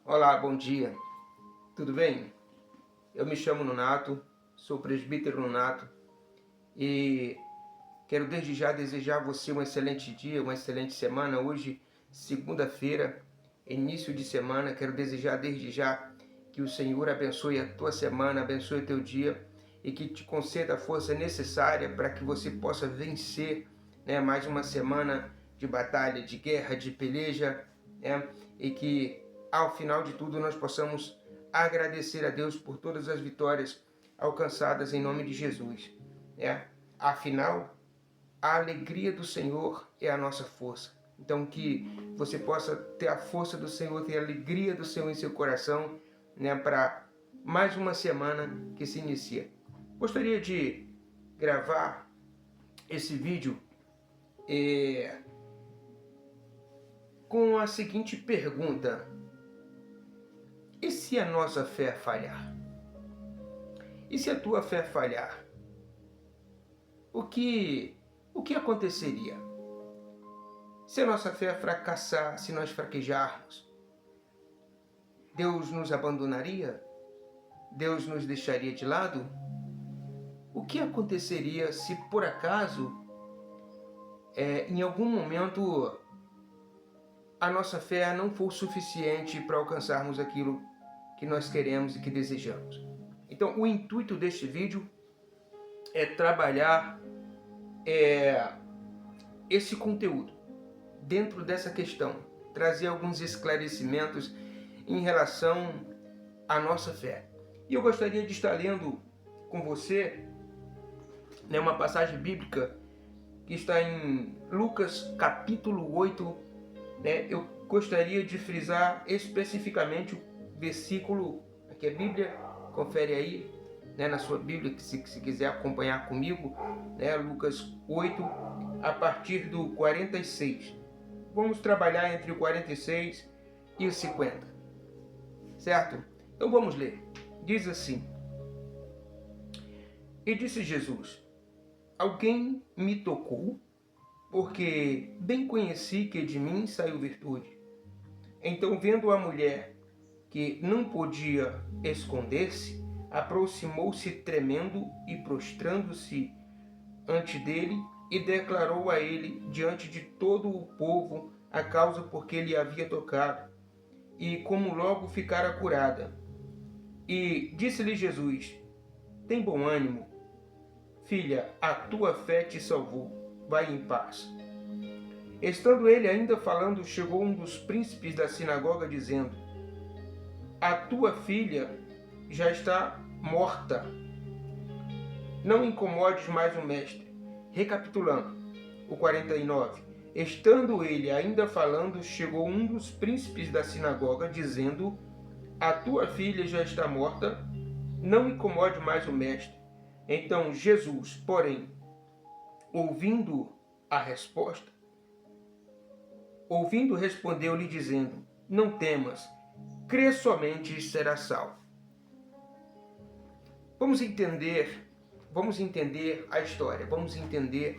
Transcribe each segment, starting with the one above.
Olá, bom dia. Tudo bem? Eu me chamo Nonato, sou presbítero Nonato e quero desde já desejar a você um excelente dia, uma excelente semana. Hoje, segunda-feira, início de semana, quero desejar desde já que o Senhor abençoe a tua semana, abençoe o teu dia e que te conceda a força necessária para que você possa vencer, mais uma semana de batalha, de guerra, de peleja, e que ao final de tudo nós possamos agradecer a Deus por todas as vitórias alcançadas em nome de Jesus. Afinal, a alegria do Senhor é a nossa força. Então que você possa ter a força do Senhor, ter a alegria do Senhor em seu coração, para mais uma semana que se inicia. Gostaria de gravar esse vídeo com a seguinte pergunta: e se a nossa fé falhar? E se a tua fé falhar? O que aconteceria? Se a nossa fé fracassar, se nós fraquejarmos, Deus nos abandonaria? Deus nos deixaria de lado? O que aconteceria se por acaso, em algum momento, a nossa fé não for suficiente para alcançarmos aquilo que nós queremos e que desejamos? Então, o intuito deste vídeo é trabalhar esse conteúdo dentro dessa questão, trazer alguns esclarecimentos em relação à nossa fé. E eu gostaria de estar lendo com você uma passagem bíblica que está em Lucas capítulo 8. Eu gostaria de frisar especificamente o versículo, aqui é a Bíblia, confere aí, na sua Bíblia, se quiser acompanhar comigo, Lucas 8, a partir do 46. Vamos trabalhar entre o 46 e o 50, certo? Então vamos ler. Diz assim: E disse Jesus: Alguém me tocou, porque bem conheci que de mim saiu virtude. Então, vendo a mulher que não podia esconder-se, aproximou-se tremendo e prostrando-se ante dele, e declarou a ele diante de todo o povo a causa por que ele havia tocado, e como logo ficara curada. E disse-lhe Jesus: Tem bom ânimo, filha, a tua fé te salvou, vai em paz. Estando ele ainda falando, chegou um dos príncipes da sinagoga, dizendo: A tua filha já está morta. Não incomodes mais o mestre. Recapitulando, o 49. Estando ele ainda falando, chegou um dos príncipes da sinagoga, dizendo: A tua filha já está morta, não incomode mais o mestre. Então Jesus, porém, ouvindo a resposta, respondeu-lhe dizendo: Não temas, crê somente e será salvo. Vamos entender a história, vamos entender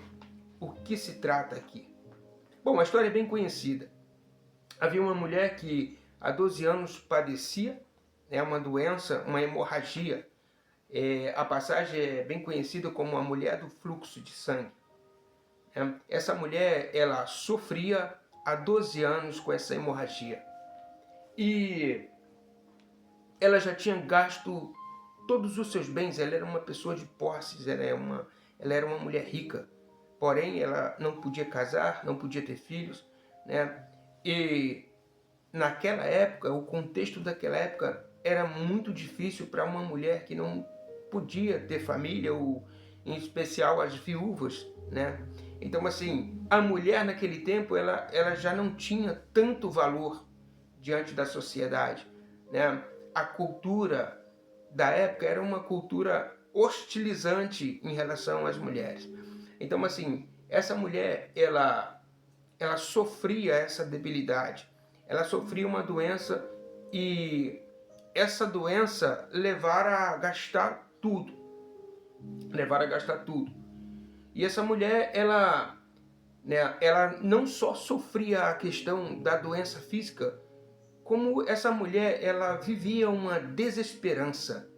o que se trata aqui. Bom, a história é bem conhecida. Havia uma mulher que há 12 anos padecia uma doença, uma hemorragia. A passagem é bem conhecida como a mulher do fluxo de sangue. Essa mulher, ela sofria há 12 anos com essa hemorragia. E ela já tinha gasto todos os seus bens. Ela era uma pessoa de posses, ela era uma mulher rica. Porém, ela não podia casar, não podia ter filhos, E naquela época, o contexto daquela época era muito difícil para uma mulher que não podia ter família, ou em especial as viúvas, Então, assim, a mulher naquele tempo, ela já não tinha tanto valor diante da sociedade, A cultura da época era uma cultura hostilizante em relação às mulheres. Então, assim, essa mulher, ela sofria essa debilidade, ela sofria uma doença, e essa doença levara a gastar tudo. E essa mulher, ela não só sofria a questão da doença física, como essa mulher ela vivia uma desesperança,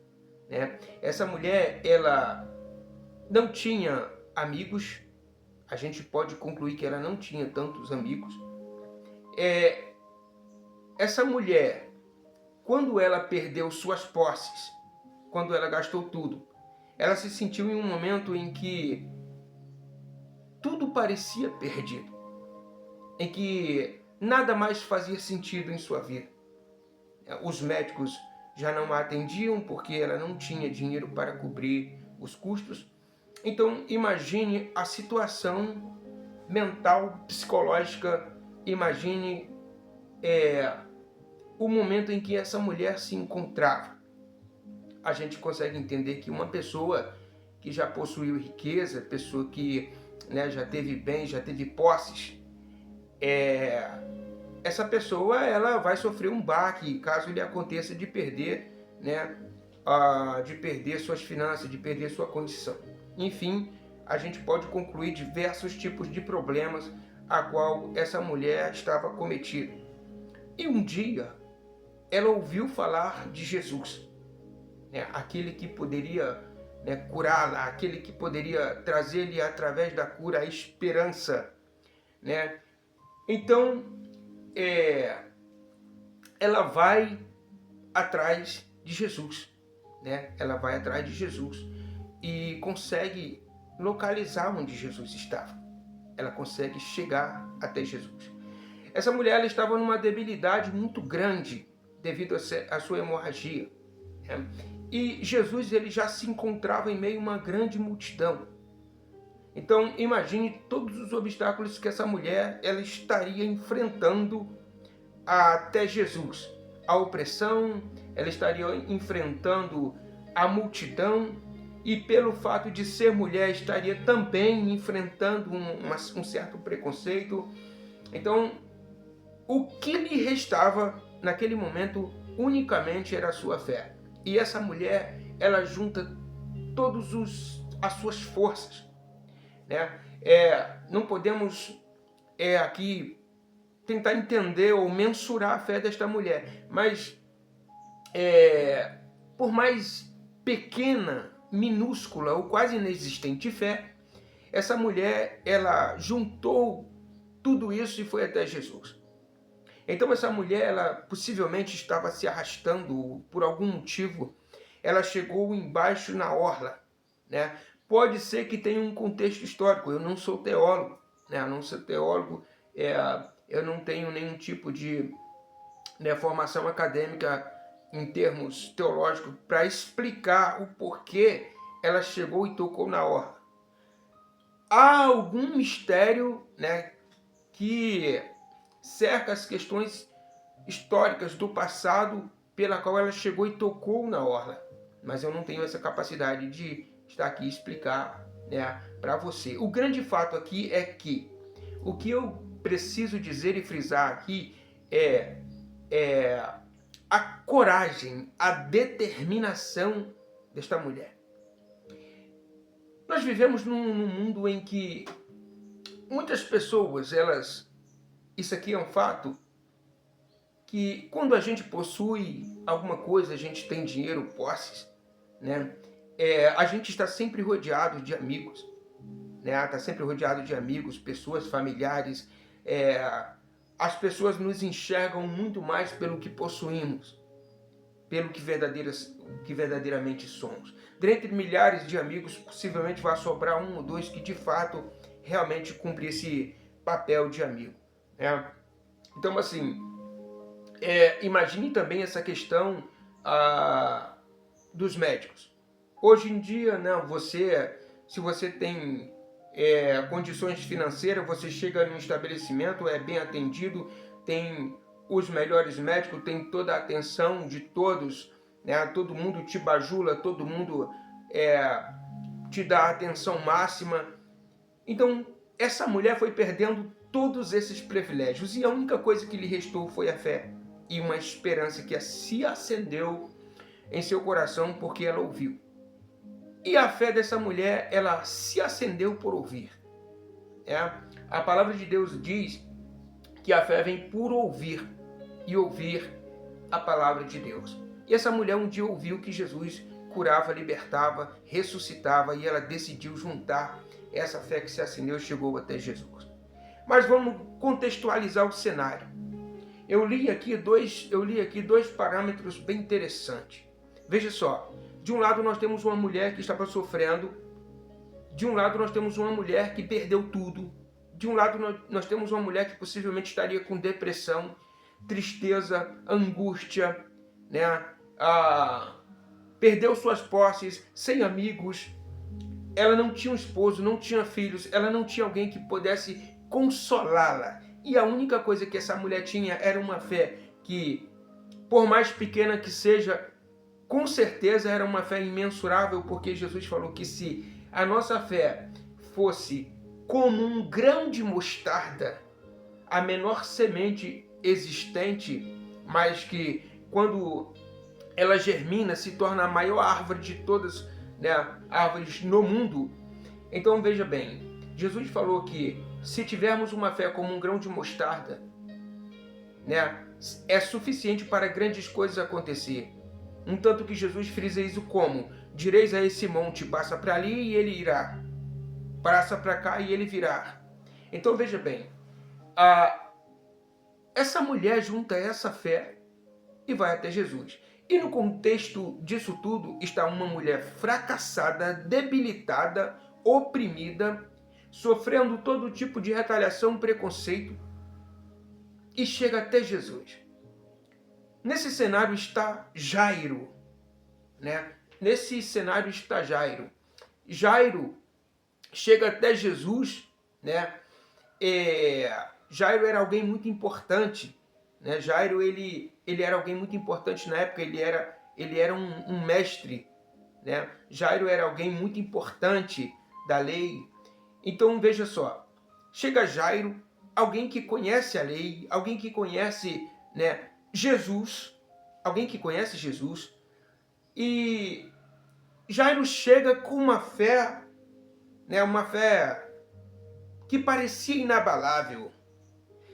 né? Essa mulher ela não tinha amigos, a gente pode concluir que ela não tinha tantos amigos. Essa mulher, quando ela perdeu suas posses, quando ela gastou tudo, ela se sentiu em um momento em que tudo parecia perdido, em que nada mais fazia sentido em sua vida. Os médicos já não a atendiam porque ela não tinha dinheiro para cobrir os custos. Então imagine a situação mental, psicológica, imagine o momento em que essa mulher se encontrava. A gente consegue entender que uma pessoa que já possuiu riqueza, pessoa que, né, já teve bens, já teve posses, essa pessoa ela vai sofrer um baque caso lhe aconteça de perder, né, de perder suas finanças, de perder sua condição. Enfim, a gente pode concluir diversos tipos de problemas a qual essa mulher estava cometida. E um dia ela ouviu falar de Jesus, né, aquele que poderia, né, curá-la, aquele que poderia trazer-lhe através da cura a esperança, né? Então ela vai atrás de Jesus, né? Ela vai atrás de Jesus e consegue localizar onde Jesus estava. Ela consegue chegar até Jesus. Essa mulher ela estava numa debilidade muito grande devido à sua hemorragia, né? E Jesus ele já se encontrava em meio a uma grande multidão. Então imagine todos os obstáculos que essa mulher ela estaria enfrentando até Jesus. A opressão, ela estaria enfrentando a multidão e pelo fato de ser mulher estaria também enfrentando um certo preconceito. Então o que lhe restava naquele momento unicamente era a sua fé. E essa mulher, ela junta as suas forças, né? Não podemos aqui tentar entender ou mensurar a fé desta mulher, mas por mais pequena, minúscula ou quase inexistente fé, essa mulher, ela juntou tudo isso e foi até Jesus. Então essa mulher, ela possivelmente estava se arrastando por algum motivo. Ela chegou embaixo na orla, né? Pode ser que tenha um contexto histórico. Eu não sou teólogo, né? Eu não sou teólogo. Eu não tenho nenhum tipo de, né, formação acadêmica em termos teológicos para explicar o porquê ela chegou e tocou na orla. Há algum mistério, né, que cerca as questões históricas do passado pela qual ela chegou e tocou na orla. Mas eu não tenho essa capacidade de estar aqui e explicar, né, para você. O grande fato aqui é que o que eu preciso dizer e frisar aqui é a coragem, a determinação desta mulher. Nós vivemos num mundo em que muitas pessoas, isso aqui é um fato, que quando a gente possui alguma coisa, a gente tem dinheiro, posses, né? A gente está sempre rodeado de amigos, né? Está sempre rodeado de amigos, pessoas, familiares. As pessoas nos enxergam muito mais pelo que possuímos, pelo que verdadeiramente somos. Dentre milhares de amigos, possivelmente vai sobrar um ou dois que de fato realmente cumpre esse papel de amigo, né? Então, assim, imagine também essa questão dos médicos. Hoje em dia, né, se você tem condições financeiras, você chega em um estabelecimento, é bem atendido, tem os melhores médicos, tem toda a atenção de todos, né, todo mundo te bajula, todo mundo te dá atenção máxima. Então, essa mulher foi perdendo todos esses privilégios e a única coisa que lhe restou foi a fé e uma esperança que se acendeu em seu coração porque ela ouviu. E a fé dessa mulher, ela se acendeu por ouvir. A palavra de Deus diz que a fé vem por ouvir e ouvir a palavra de Deus. E essa mulher um dia ouviu que Jesus curava, libertava, ressuscitava, e ela decidiu juntar essa fé que se acendeu e chegou até Jesus. Mas vamos contextualizar o cenário. Eu li aqui dois parâmetros bem interessantes. Veja só, de um lado nós temos uma mulher que estava sofrendo, de um lado nós temos uma mulher que perdeu tudo, de um lado nós temos uma mulher que possivelmente estaria com depressão, tristeza, angústia, né? Perdeu suas posses, sem amigos, ela não tinha um esposo, não tinha filhos, ela não tinha alguém que pudesse consolá-la. E a única coisa que essa mulher tinha era uma fé que, por mais pequena que seja, com certeza era uma fé imensurável, porque Jesus falou que se a nossa fé fosse como um grão de mostarda, a menor semente existente, mas que quando ela germina se torna a maior árvore de todas, né, árvores no mundo. Então veja bem, Jesus falou que se tivermos uma fé como um grão de mostarda, né, é suficiente para grandes coisas acontecer. Um tanto que Jesus frisa isso como: direis a esse monte, passa para ali e ele irá, passa para cá e ele virá. Então veja bem, essa mulher junta essa fé e vai até Jesus. E no contexto disso tudo está uma mulher fracassada, debilitada, oprimida, sofrendo todo tipo de retaliação, preconceito, e chega até Jesus. Nesse cenário está Jairo, né? Nesse cenário está Jairo. Jairo chega até Jesus, né? Jairo era alguém muito importante, né? Jairo ele era alguém muito importante na época. Ele era um mestre, né? Jairo era alguém muito importante da lei. Então veja só, chega Jairo, alguém que conhece a lei, alguém que conhece, né, Jesus, alguém que conhece Jesus, e Jairo chega com uma fé, né, uma fé que parecia inabalável.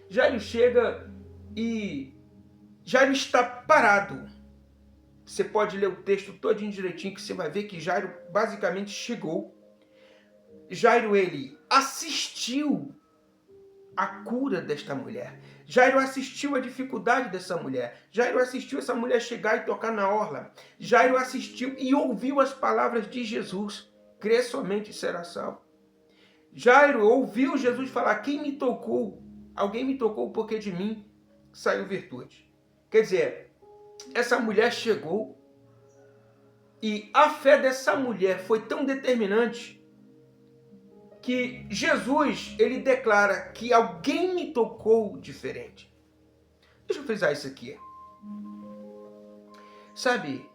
Jairo chega e Jairo está parado. Você pode ler o texto todinho direitinho que você vai ver que Jairo basicamente chegou. Jairo, ele assistiu a cura desta mulher. Jairo assistiu a dificuldade dessa mulher. Jairo assistiu essa mulher chegar e tocar na orla. Jairo assistiu e ouviu as palavras de Jesus: crê somente e será salvo. Jairo ouviu Jesus falar: quem me tocou? Alguém me tocou porque de mim saiu virtude. Quer dizer, essa mulher chegou e a fé dessa mulher foi tão determinante que Jesus, ele declara que alguém me tocou diferente. Deixa eu frisar isso aqui. Sabe,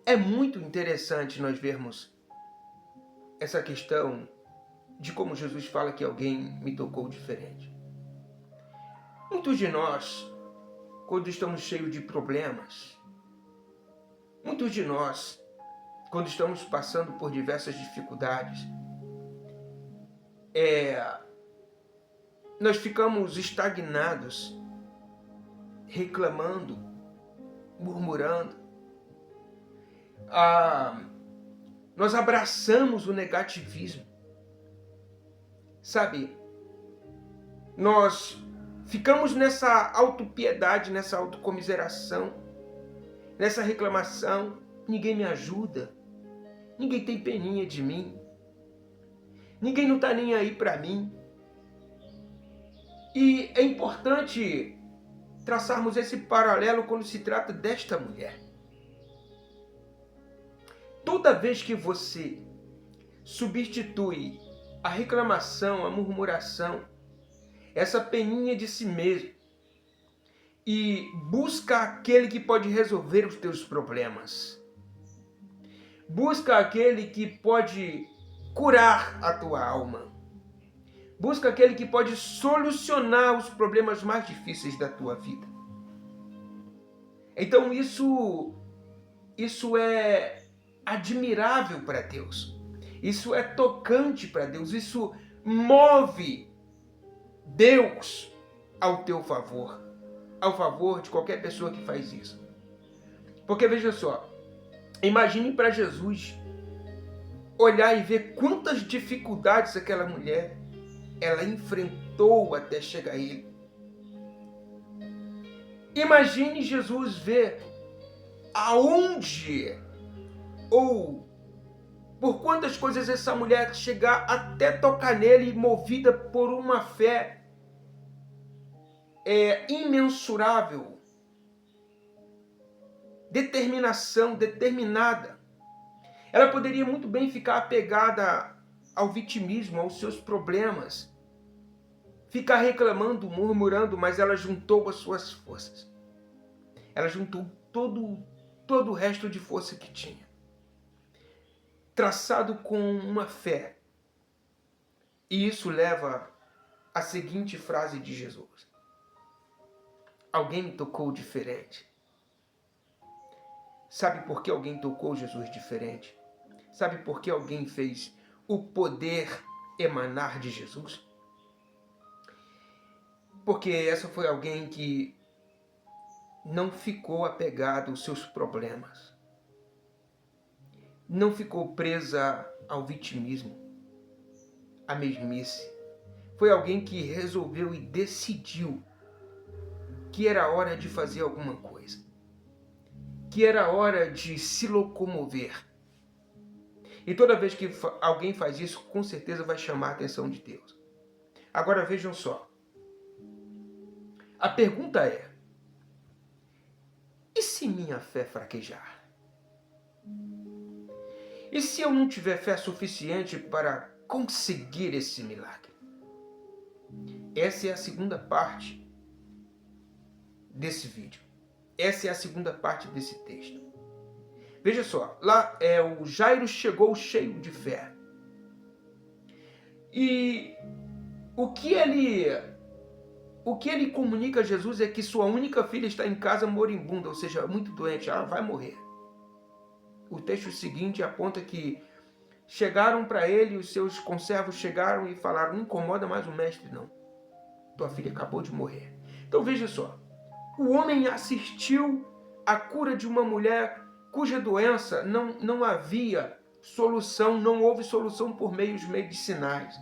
é muito interessante nós vermos essa questão de como Jesus fala que alguém me tocou diferente. Muitos de nós, quando estamos cheios de problemas, muitos de nós, quando estamos passando por diversas dificuldades, nós ficamos estagnados, reclamando, murmurando. Nós abraçamos o negativismo. Sabe, nós ficamos nessa autopiedade, nessa autocomiseração, nessa reclamação. Ninguém me ajuda, ninguém tem peninha de mim, ninguém não está nem aí para mim. E é importante traçarmos esse paralelo quando se trata desta mulher. Toda vez que você substitui a reclamação, a murmuração, essa peninha de si mesmo, e busca aquele que pode resolver os teus problemas, busca aquele que pode curar a tua alma, busca aquele que pode solucionar os problemas mais difíceis da tua vida. Então isso é admirável para Deus. Isso é tocante para Deus. Isso move Deus ao teu favor, ao favor de qualquer pessoa que faz isso. Porque veja só, imagine para Jesus olhar e ver quantas dificuldades aquela mulher ela enfrentou até chegar a ele. Imagine Jesus ver aonde ou por quantas coisas essa mulher chegar até tocar nele, movida por uma fé imensurável, determinação, determinada. Ela poderia muito bem ficar apegada ao vitimismo, aos seus problemas, ficar reclamando, murmurando, mas ela juntou as suas forças. Ela juntou todo o resto de força que tinha, traçado com uma fé. E isso leva à seguinte frase de Jesus: alguém me tocou diferente. Sabe por que alguém tocou Jesus diferente? Sabe por que alguém fez o poder emanar de Jesus? Porque essa foi alguém que não ficou apegado aos seus problemas. Não ficou presa ao vitimismo, à mesmice. Foi alguém que resolveu e decidiu que era hora de fazer alguma coisa, que era hora de se locomover. E toda vez que alguém faz isso, com certeza vai chamar a atenção de Deus. Agora vejam só. A pergunta é: e se minha fé fraquejar? E se eu não tiver fé suficiente para conseguir esse milagre? Essa é a segunda parte desse vídeo. Essa é a segunda parte desse texto. Veja só, lá o Jairo chegou cheio de fé. E o que ele comunica a Jesus é que sua única filha está em casa moribunda, ou seja, muito doente, ela vai morrer. O texto seguinte aponta que chegaram para ele, os seus conservos chegaram e falaram: não incomoda mais o mestre não, tua filha acabou de morrer. Então veja só, o homem assistiu à cura de uma mulher cuja doença não havia solução, não houve solução por meios medicinais.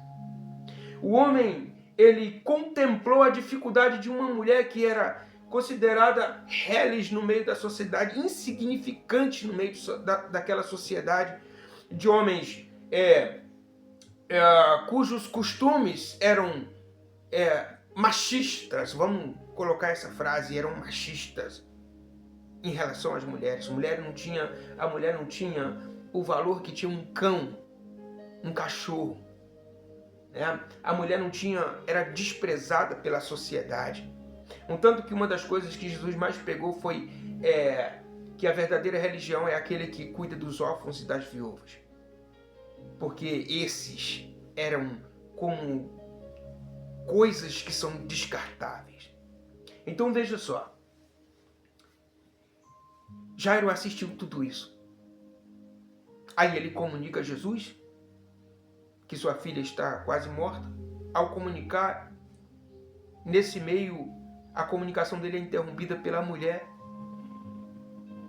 O homem, ele contemplou a dificuldade de uma mulher que era considerada reles no meio da sociedade, insignificante no meio daquela sociedade, de homens cujos costumes eram machistas, vamos colocar essa frase, eram machistas em relação às mulheres. A mulher não tinha o valor que tinha um cão, um cachorro. A mulher era desprezada pela sociedade. Um tanto que uma das coisas que Jesus mais pegou foi que a verdadeira religião é aquele que cuida dos órfãos e das viúvas. Porque esses eram como coisas que são descartáveis. Então veja só. Jairo assistiu tudo isso. Aí ele comunica a Jesus que sua filha está quase morta. Ao comunicar, nesse meio, a comunicação dele é interrompida pela mulher.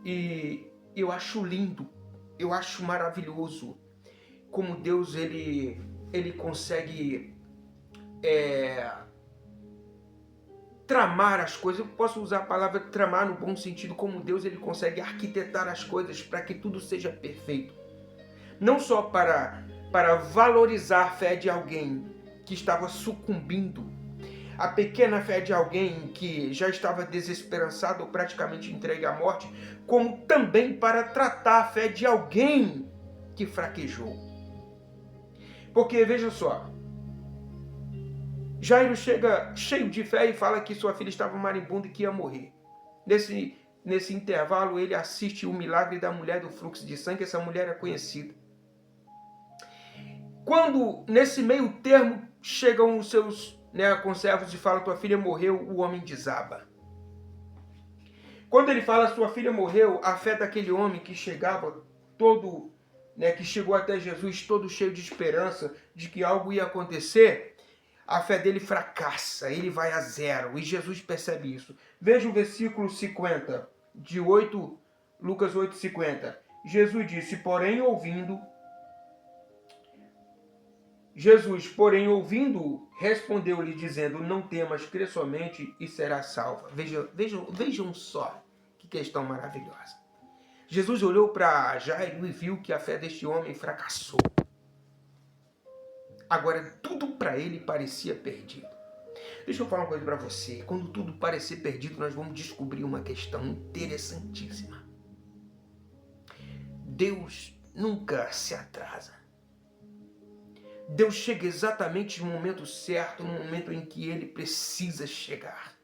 E eu acho lindo, eu acho maravilhoso como Deus ele consegue tramar as coisas. Eu posso usar a palavra tramar no bom sentido, como Deus ele consegue arquitetar as coisas para que tudo seja perfeito. Não só para valorizar a fé de alguém que estava sucumbindo, a pequena fé de alguém que já estava desesperançado ou praticamente entregue à morte, como também para tratar a fé de alguém que fraquejou. Porque, veja só, Jairo chega cheio de fé e fala que sua filha estava moribunda e que ia morrer. Nesse intervalo, ele assiste o milagre da mulher do fluxo de sangue. Essa mulher é conhecida. Quando, nesse meio termo, chegam os seus conservos e falam: tua filha morreu, o homem desaba. Quando ele fala sua filha morreu, a fé daquele homem que chegava todo, que chegou até Jesus todo cheio de esperança de que algo ia acontecer, a fé dele fracassa, ele vai a zero, e Jesus percebe isso. Veja o versículo 50, de Lucas 8:50. Jesus, porém, ouvindo, respondeu-lhe, dizendo: não temas, crê somente e será salva. Vejam só que questão maravilhosa. Jesus olhou para Jairo e viu que a fé deste homem fracassou. Agora, tudo para ele parecia perdido. Deixa eu falar uma coisa para você. Quando tudo parecer perdido, nós vamos descobrir uma questão interessantíssima. Deus nunca se atrasa. Deus chega exatamente no momento certo, no momento em que Ele precisa chegar.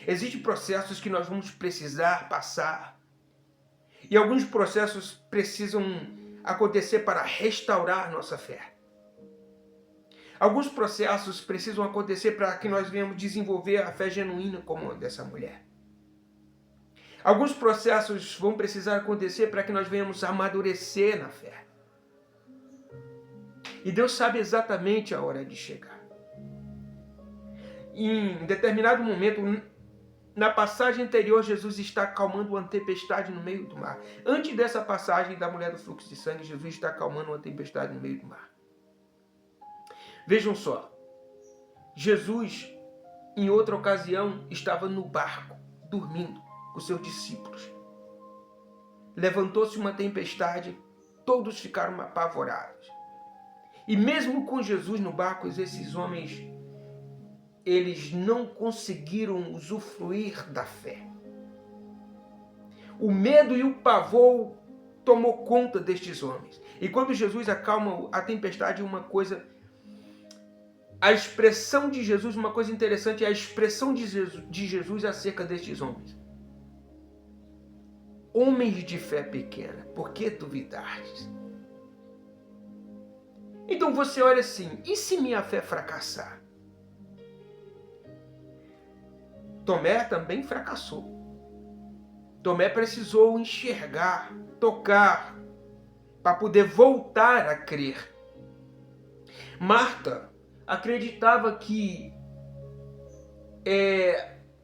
Existem processos que nós vamos precisar passar. E alguns processos precisam acontecer para restaurar nossa fé. Alguns processos precisam acontecer para que nós venhamos desenvolver a fé genuína como a dessa mulher. Alguns processos vão precisar acontecer para que nós venhamos amadurecer na fé. E Deus sabe exatamente a hora de chegar. Em determinado momento, na passagem anterior, Jesus está acalmando uma tempestade no meio do mar. Antes dessa passagem da mulher do fluxo de sangue, Jesus está acalmando uma tempestade no meio do mar. Vejam só, Jesus, em outra ocasião, estava no barco, dormindo com seus discípulos. Levantou-se uma tempestade, todos ficaram apavorados. E mesmo com Jesus no barco, esses homens, eles não conseguiram usufruir da fé. O medo e o pavor tomou conta destes homens. E quando Jesus acalma a tempestade, a expressão de Jesus, uma coisa interessante, é a expressão de Jesus acerca destes homens. Homens de fé pequena, por que duvidastes? Então você olha assim, e se minha fé fracassar? Tomé também fracassou. Tomé precisou enxergar, tocar, para poder voltar a crer. Marta acreditava que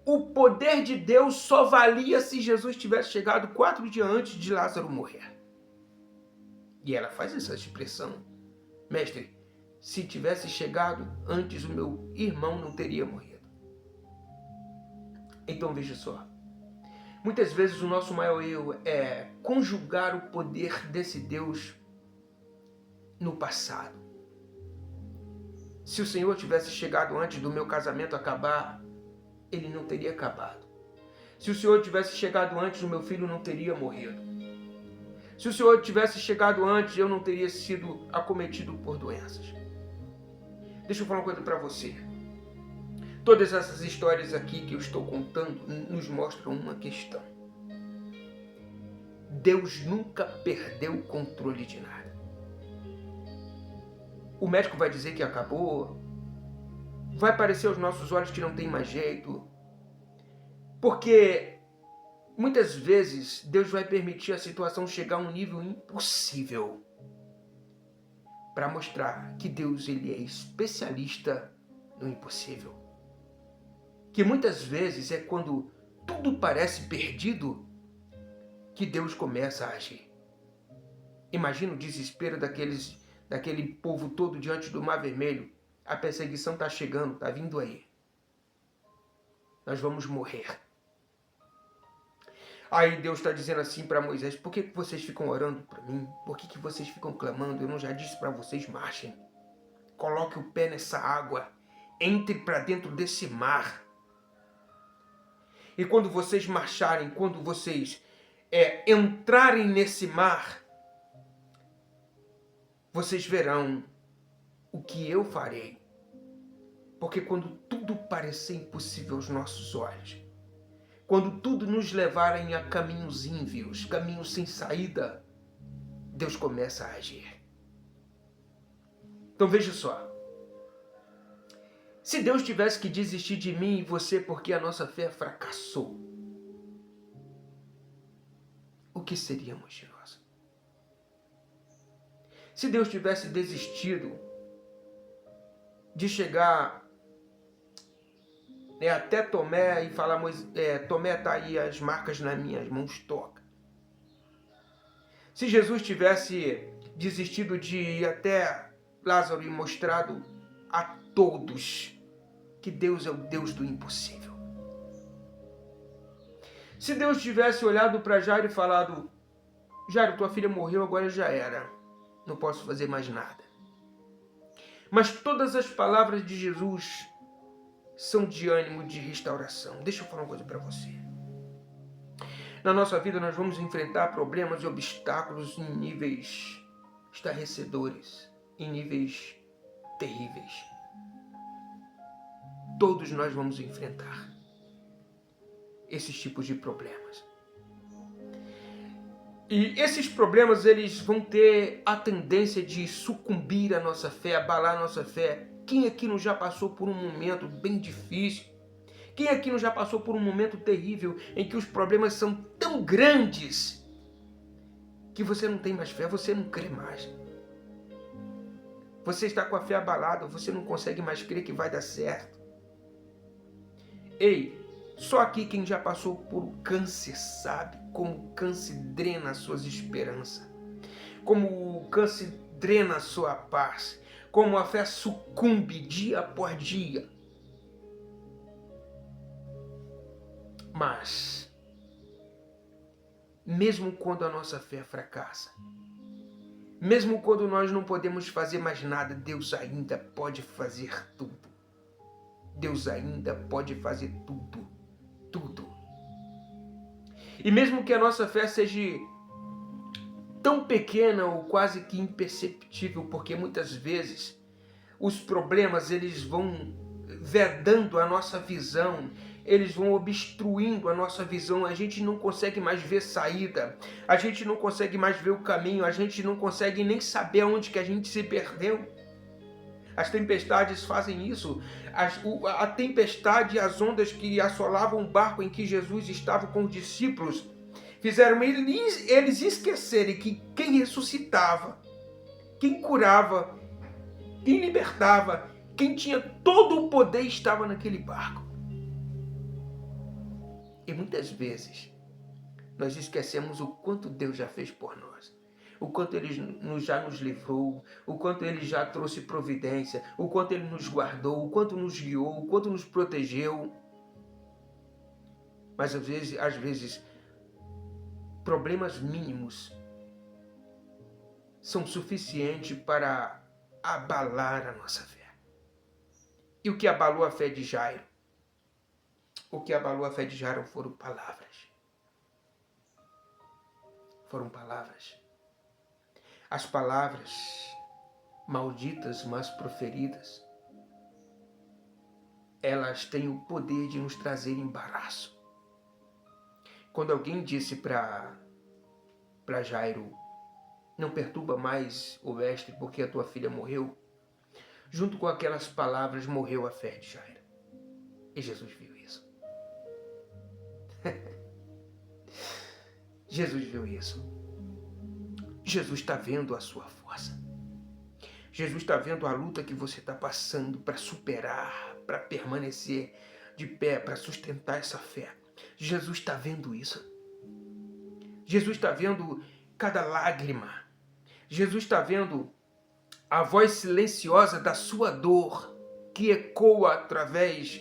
o poder de Deus só valia se Jesus tivesse chegado 4 dias antes de Lázaro morrer. E ela faz essa expressão: mestre, se tivesse chegado antes, o meu irmão não teria morrido. Então veja só, muitas vezes o nosso maior erro é conjugar o poder desse Deus no passado. Se o Senhor tivesse chegado antes do meu casamento acabar, ele não teria acabado. Se o Senhor tivesse chegado antes, o meu filho não teria morrido. Se o Senhor tivesse chegado antes, eu não teria sido acometido por doenças. Deixa eu falar uma coisa para você. Todas essas histórias aqui que eu estou contando nos mostram uma questão. Deus nunca perdeu o controle de nada. O médico vai dizer que acabou. Vai parecer aos nossos olhos que não tem mais jeito. Porque muitas vezes Deus vai permitir a situação chegar a um nível impossível para mostrar que Deus ele é especialista no impossível. Que muitas vezes é quando tudo parece perdido que Deus começa a agir. Imagina o desespero daquele povo todo diante do Mar Vermelho. A perseguição está chegando, está vindo aí. Nós vamos morrer. Aí Deus está dizendo assim para Moisés: por que vocês ficam orando para mim? Por que vocês ficam clamando? Eu não já disse para vocês, marchem. Coloque o pé nessa água. Entre para dentro desse mar. E quando vocês marcharem, quando vocês entrarem nesse mar, vocês verão o que eu farei. Porque quando tudo parecer impossível aos nossos olhos, quando tudo nos levarem a caminhos ínvios, caminhos sem saída, Deus começa a agir. Então veja só. Se Deus tivesse que desistir de mim e você porque a nossa fé fracassou, o que seríamos de nós? Se Deus tivesse desistido de chegar até Tomé e falar, Tomé, está aí as marcas nas minhas mãos, toca. Se Jesus tivesse desistido de ir até Lázaro e mostrado a todos que Deus é o Deus do impossível. Se Deus tivesse olhado para Jairo e falado, Jairo, tua filha morreu, agora já era, não posso fazer mais nada. Mas todas as palavras de Jesus são de ânimo, de restauração. Deixa eu falar uma coisa para você. Na nossa vida nós vamos enfrentar problemas e obstáculos em níveis estarrecedores, em níveis terríveis. Todos nós vamos enfrentar esses tipos de problemas. E esses problemas, eles vão ter a tendência de sucumbir à nossa fé, abalar a nossa fé. Quem aqui não já passou por um momento bem difícil? Quem aqui não já passou por um momento terrível em que os problemas são tão grandes que você não tem mais fé, você não crê mais? Você está com a fé abalada, você não consegue mais crer que vai dar certo. Ei, só aqui quem já passou por câncer sabe como o câncer drena as suas esperanças, como o câncer drena a sua paz, como a fé sucumbe dia após dia. Mas, mesmo quando a nossa fé fracassa, mesmo quando nós não podemos fazer mais nada, Deus ainda pode fazer tudo. Deus ainda pode fazer tudo. Tudo. E mesmo que a nossa fé seja tão pequena ou quase que imperceptível, porque muitas vezes os problemas eles vão vedando a nossa visão, eles vão obstruindo a nossa visão, a gente não consegue mais ver saída, a gente não consegue mais ver o caminho, a gente não consegue nem saber onde que a gente se perdeu. As tempestades fazem isso. A tempestade e as ondas que assolavam o barco em que Jesus estava com os discípulos fizeram eles esquecerem que quem ressuscitava, quem curava, quem libertava, quem tinha todo o poder estava naquele barco. E muitas vezes nós esquecemos o quanto Deus já fez por nós. O quanto Ele já nos livrou, o quanto Ele já trouxe providência, o quanto Ele nos guardou, o quanto nos guiou, o quanto nos protegeu. Mas às vezes, problemas mínimos são suficientes para abalar a nossa fé. E o que abalou a fé de Jairo? O que abalou a fé de Jairo foram palavras. Foram palavras. As palavras malditas, mas proferidas, elas têm o poder de nos trazer embaraço. Quando alguém disse para Jairo, não perturba mais o mestre porque a tua filha morreu, junto com aquelas palavras morreu a fé de Jairo. E Jesus viu isso. Jesus viu isso. Jesus está vendo a sua força. Jesus está vendo a luta que você está passando para superar, para permanecer de pé, para sustentar essa fé. Jesus está vendo isso. Jesus está vendo cada lágrima. Jesus está vendo a voz silenciosa da sua dor que ecoa através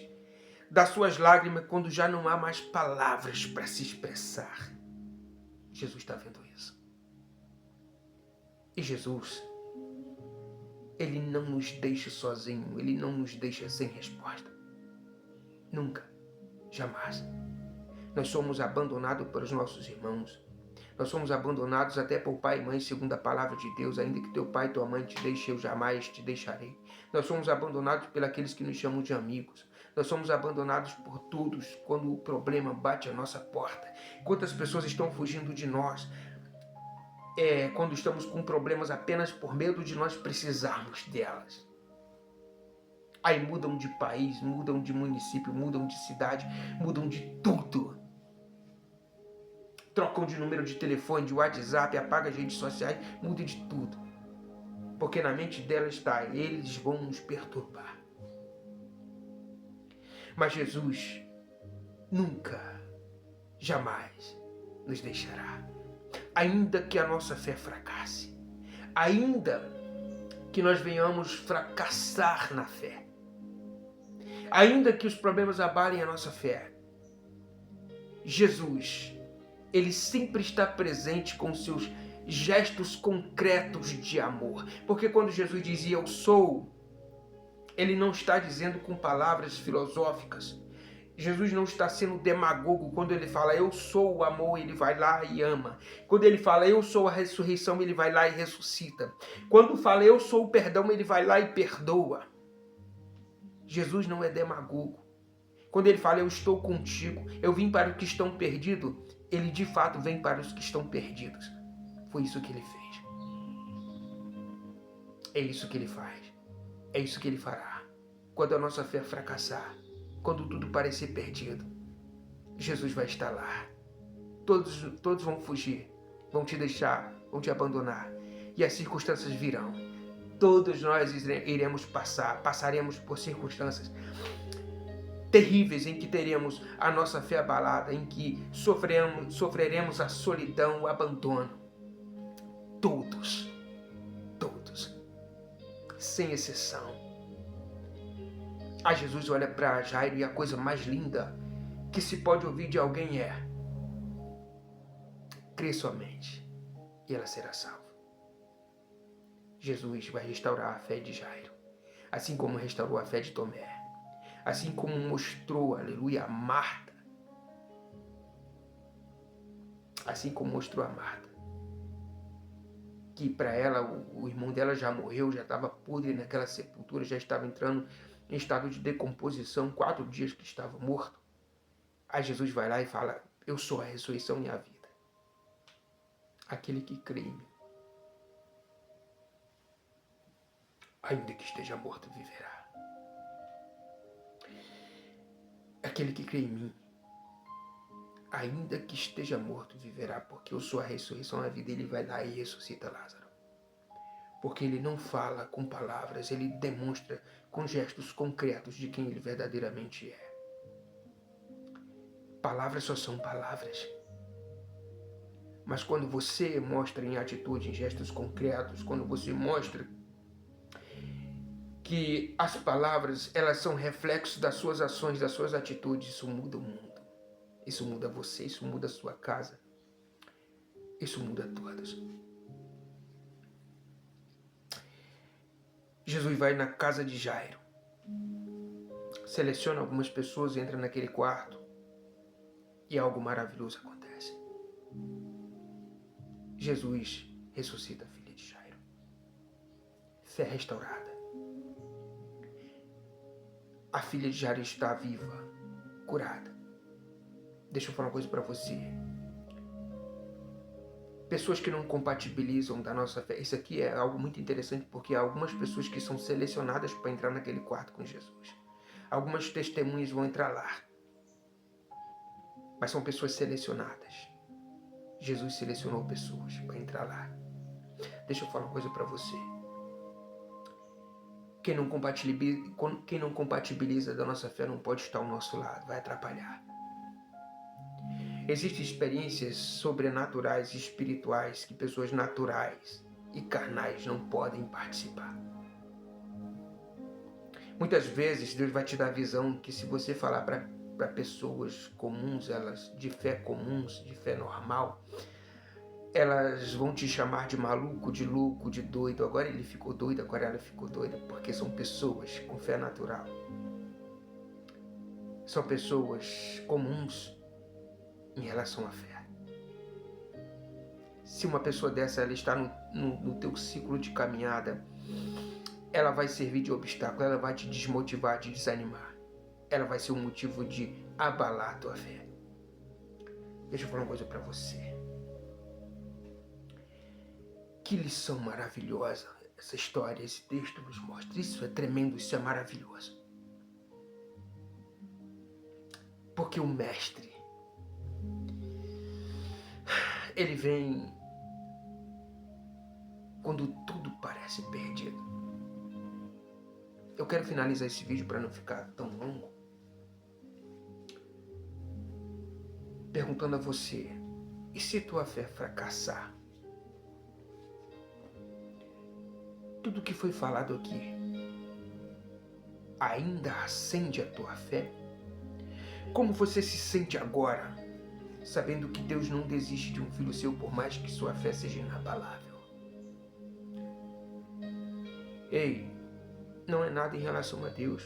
das suas lágrimas quando já não há mais palavras para se expressar. Jesus está vendo isso. E Jesus, Ele não nos deixa sozinho, Ele não nos deixa sem resposta. Nunca, jamais. Nós somos abandonados pelos nossos irmãos. Nós somos abandonados até por pai e mãe, segundo a palavra de Deus. Ainda que teu pai e tua mãe te deixem, eu jamais te deixarei. Nós somos abandonados pelos que nos chamam de amigos. Nós somos abandonados por todos quando o problema bate à nossa porta. Quantas pessoas estão fugindo de nós quando estamos com problemas apenas por medo de nós precisarmos delas. Aí mudam de país, mudam de município, mudam de cidade, mudam de tudo. Trocam de número de telefone, de WhatsApp, apagam as redes sociais, mudam de tudo. Porque na mente dela está, eles vão nos perturbar. Mas Jesus nunca, jamais nos deixará. Ainda que a nossa fé fracasse, ainda que nós venhamos fracassar na fé, ainda que os problemas abalem a nossa fé, Jesus, Ele sempre está presente com seus gestos concretos de amor. Porque quando Jesus dizia eu sou, Ele não está dizendo com palavras filosóficas. Jesus não está sendo demagogo quando Ele fala eu sou o amor, Ele vai lá e ama. Quando Ele fala eu sou a ressurreição, Ele vai lá e ressuscita. Quando fala eu sou o perdão, Ele vai lá e perdoa. Jesus não é demagogo. Quando Ele fala eu estou contigo, eu vim para os que estão perdidos, Ele de fato vem para os que estão perdidos. Foi isso que Ele fez. É isso que Ele faz. É isso que Ele fará. Quando a nossa fé fracassar, quando tudo parecer perdido, Jesus vai estar lá. Todos vão fugir, vão te deixar, vão te abandonar. E as circunstâncias virão. Todos nós iremos passaremos por circunstâncias terríveis em que teremos a nossa fé abalada, em que sofreremos a solidão, o abandono. Todos, sem exceção. Jesus olha para Jairo e a coisa mais linda que se pode ouvir de alguém é: crê somente e ela será salva. Jesus vai restaurar a fé de Jairo, assim como restaurou a fé de Tomé, assim como mostrou, aleluia, a Marta, assim como mostrou a Marta, que para ela o irmão dela já morreu, já estava podre naquela sepultura, já estava entrando em estado de decomposição, 4 dias que estava morto. Aí Jesus vai lá e fala: eu sou a ressurreição e a vida. Aquele que crê em mim, ainda que esteja morto, viverá. Aquele que crê em mim, ainda que esteja morto, viverá, porque eu sou a ressurreição e a vida. Ele vai lá e ressuscita Lázaro. Porque ele não fala com palavras, ele demonstra com gestos concretos de quem ele verdadeiramente é. Palavras só são palavras. Mas quando você mostra em atitude, em gestos concretos, quando você mostra que as palavras, elas são reflexos das suas ações, das suas atitudes, isso muda o mundo. Isso muda você, isso muda a sua casa. Isso muda todos. Jesus vai na casa de Jairo, seleciona algumas pessoas, entra naquele quarto e algo maravilhoso acontece. Jesus ressuscita a filha de Jairo. Fé restaurada. A filha de Jairo está viva, curada. Deixa eu falar uma coisa para você. Pessoas que não compatibilizam da nossa fé. Isso aqui é algo muito interessante, porque há algumas pessoas que são selecionadas para entrar naquele quarto com Jesus. Algumas testemunhas vão entrar lá. Mas são pessoas selecionadas. Jesus selecionou pessoas para entrar lá. Deixa eu falar uma coisa para você. Quem não compatibiliza da nossa fé não pode estar ao nosso lado, vai atrapalhar. Existem experiências sobrenaturais e espirituais que pessoas naturais e carnais não podem participar. Muitas vezes Deus vai te dar a visão que se você falar para pessoas comuns, elas de fé comuns, de fé normal, elas vão te chamar de maluco, de louco, de doido. Agora ele ficou doido, agora ela ficou doida, porque são pessoas com fé natural. São pessoas comuns em relação à fé. Se uma pessoa dessa ela está no teu ciclo de caminhada, ela vai servir de obstáculo, ela vai te desmotivar, te desanimar. Ela vai ser um motivo de abalar a tua fé. Deixa eu falar uma coisa para você. Que lição maravilhosa essa história, esse texto nos mostra. Isso é tremendo, isso é maravilhoso. Porque o Mestre, ele vem quando tudo parece perdido. Eu quero finalizar esse vídeo para não ficar tão longo. perguntando a você, e se tua fé fracassar? Tudo que foi falado aqui ainda acende a tua fé? Como você se sente agora, sabendo que Deus não desiste de um filho seu por mais que sua fé seja inabalável? Ei, não é nada em relação a Deus,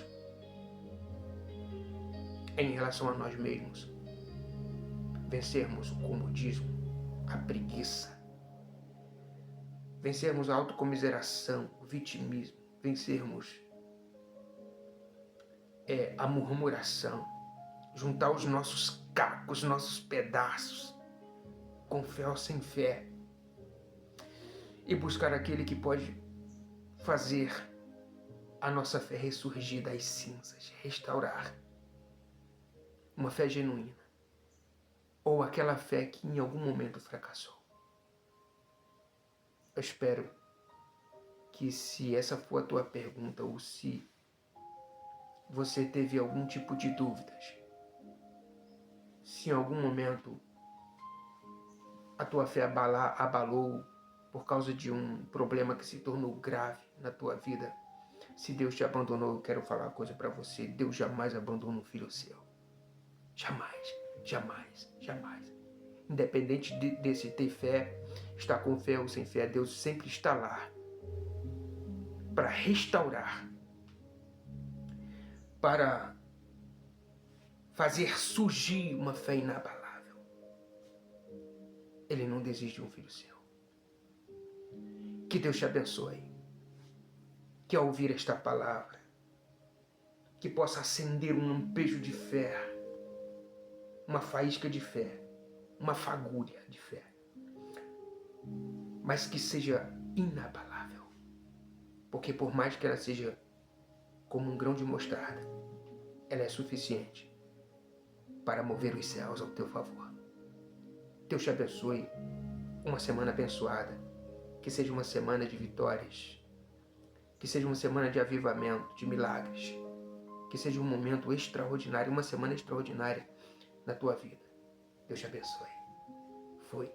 é em relação a nós mesmos. Vencermos o comodismo, a preguiça, vencermos a autocomiseração, o vitimismo, vencermos a murmuração, juntar os nossos cacos, nossos pedaços, com fé ou sem fé, e buscar aquele que pode fazer a nossa fé ressurgir das cinzas, restaurar uma fé genuína, ou aquela fé que em algum momento fracassou. Eu espero que, se essa for a tua pergunta, ou se você teve algum tipo de dúvidas, se em algum momento a tua fé abalou por causa de um problema que se tornou grave na tua vida, se Deus te abandonou, eu quero falar uma coisa para você: Deus jamais abandona um filho seu. Jamais, jamais, jamais. Independente de se ter fé, estar com fé ou sem fé, Deus sempre está lá para restaurar, para fazer surgir uma fé inabalável. Ele não desiste de um filho seu. Que Deus te abençoe. Que ao ouvir esta palavra, que possa acender um lampejo de fé, uma faísca de fé, uma fagulha de fé, mas que seja inabalável. Porque por mais que ela seja como um grão de mostarda, ela é suficiente para mover os céus ao teu favor. Deus te abençoe. Uma semana abençoada. Que seja uma semana de vitórias. Que seja uma semana de avivamento, de milagres. Que seja um momento extraordinário, uma semana extraordinária na tua vida. Deus te abençoe. Fui.